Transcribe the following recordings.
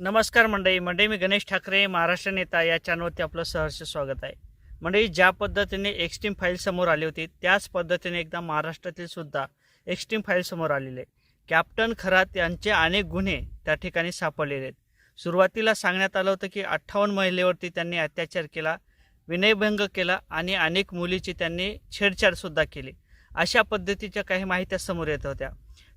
नमस्कार मंडळी मी गणेश ठाकरे महाराष्ट्र नेता या चॅनलवरती आपलं सहर्ष स्वागत आहे। मंडळी, ज्या पद्धतीने एक्स्ट्रीम फाईल समोर आली होती त्याच पद्धतीने एकदा महाराष्ट्रातील सुद्धा एक्स्ट्रीम फाईल समोर आलेली आहे। कॅप्टन खरात यांचे अनेक गुन्हे त्या ठिकाणी सापडलेले आहेत। सुरुवातीला सांगण्यात आलं होतं की 58 महिलेवरती त्यांनी अत्याचार केला, विनयभंग केला आणि अनेक मुलीची त्यांनी छेडछाड सुद्धा केली, अशा पद्धतीच्या काही माहित्या समोर येत होत्या।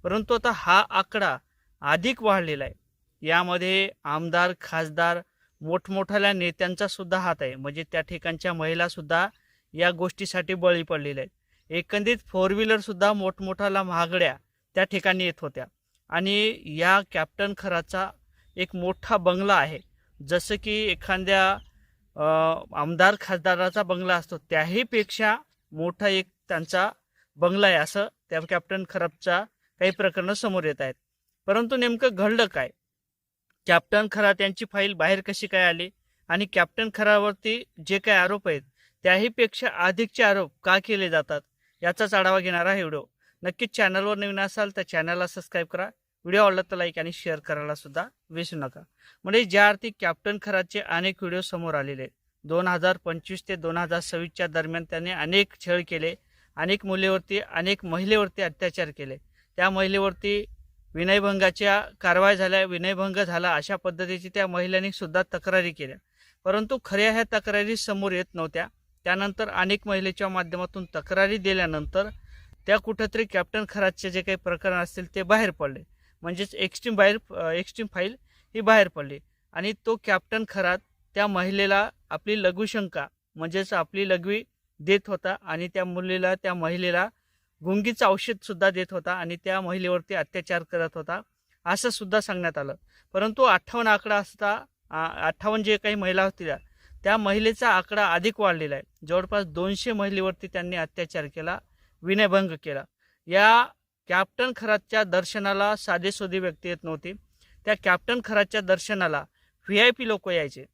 परंतु आता हा आकडा अधिक वाढलेला आहे। यामध्ये आमदार, खासदार, मोठमोठ्या नेत्यांचा सुद्धा हात आहे। म्हणजे त्या ठिकाणच्या महिला सुद्धा या गोष्टीसाठी बळी पडलेल्या आहेत। एकंदरीत 4 व्हीलर सुद्धा मोठमोठ्याला महागड्या त्या ठिकाणी येत होत्या। आणि या कॅप्टन खराचा एक मोठा बंगला आहे, जसं की एखाद्या आमदार खासदाराचा बंगला असतो त्याही पेक्षा मोठा एक त्यांचा बंगला आहे, असं त्या कॅप्टन खराबचा काही प्रकरणं समोर येत आहेत। परंतु नेमकं घडलं काय? कॅप्टन खरात यांची फाईल बाहेर कशी काय आली आणि कॅप्टन खरावरती जे काही आरोप आहेत त्याही पेक्षा अधिकचे आरोप का केले जातात, याचाच आढावा घेणारा हा व्हिडिओ। नक्कीच चॅनलवर नवीन असाल तर चॅनलला सबस्क्राईब करा, व्हिडिओ आवडला तर लाईक आणि शेअर करायला सुद्धा विसरू नका। म्हणजे ज्या अर्थी कॅप्टन खरातचे अनेक व्हिडिओ समोर आलेले आहेत। 2025 ते 2026च्या दरम्यान त्यांनी अनेक छळ केले, अनेक मुलीवरती, अनेक महिलेवरती अत्याचार केले। त्या महिलेवरती विनयभंगाच्या कारवाई झाल्या, विनयभंग झाला, अशा पद्धतीची त्या महिलांनी सुद्धा तक्रारी केल्या। परंतु खऱ्या ह्या तक्रारी समोर येत नव्हत्या। त्यानंतर अनेक महिलेच्या माध्यमातून तक्रारी दिल्यानंतर त्या कुठंतरी कॅप्टन खरातचे जे काही प्रकरण असतील ते बाहेर पडले। म्हणजेच एक्स्ट्रीम फाईल ही बाहेर पडली आणि तो कॅप्टन खरात त्या महिलेला आपली लघुशंका म्हणजेच आपली लघवी देत होता आणि त्या महिलेला गुंगीचं औषध सुद्धा देत होता आणि त्या महिलेवरती अत्याचार करत होता, असं सुद्धा सांगण्यात आलं। परंतु 58 आकडा असता 58 जे काही महिला होत्या त्या महिलेचा आकडा अधिक वाढलेला आहे। जवळपास 200 महिलेवरती त्यांनी अत्याचार केला, विनयभंग केला। या कॅप्टन खरातच्या दर्शनाला साधेसुधी व्यक्ती येत नव्हती। त्या कॅप्टन खरातच्या दर्शनाला VIP लोक यायचे।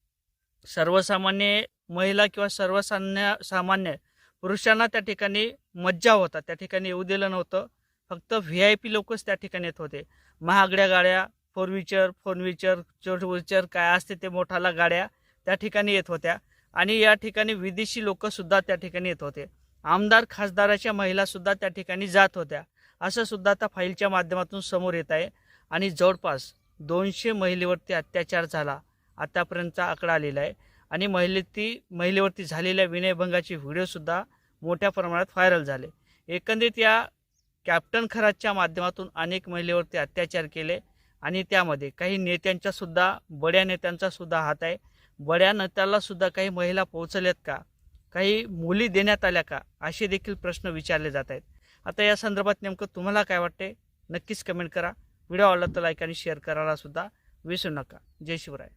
सर्वसामान्य महिला किंवा सर्वसामान्य पुरुषांना त्या ठिकाणी मज्जा होता, त्या ठिकाणी येऊ दिलं नव्हतं। फक्त VIP लोकच त्या ठिकाणी येत होते। महागड्या गाड्या, 4 व्हीलर काय असते ते मोठाला गाड्या त्या ठिकाणी येत होत्या आणि या ठिकाणी विदेशी लोक सुद्धा त्या ठिकाणी येत होते। आमदार खासदाराच्या महिला सुद्धा त्या ठिकाणी जात होत्या, असं सुद्धा आता फाईलच्या माध्यमातून समोर येत आहे। आणि जवळपास 200 महिलेवरती अत्याचार झाला आतापर्यंतचा आकडा आलेला आहे आणि महिलेवरती झालेल्या विनयभंगाचे व्हिडिओ सुद्धा मोठ्या प्रमाणात व्हायरल झाले। एकंदरीत या कॅप्टन खरातच्या माध्यमातून अनेक महिलेवरती अत्याचार केले आणि त्यामध्ये काही नेत्यांचा सुद्धा, बड्या नेत्यांचा सुद्धा हात आहे। बड्या नेत्याला सुद्धा काही महिला पोहोचल्यात का, काही मुली देण्यात आल्या का, असे देखील प्रश्न विचारले जात आहेत। आता या संदर्भात नेमकं तुम्हाला काय वाटते नक्कीच कमेंट करा। व्हिडिओ आवडला तर लाईक आणि शेअर करायला सुद्धा विसरू नका। जय शिवराय।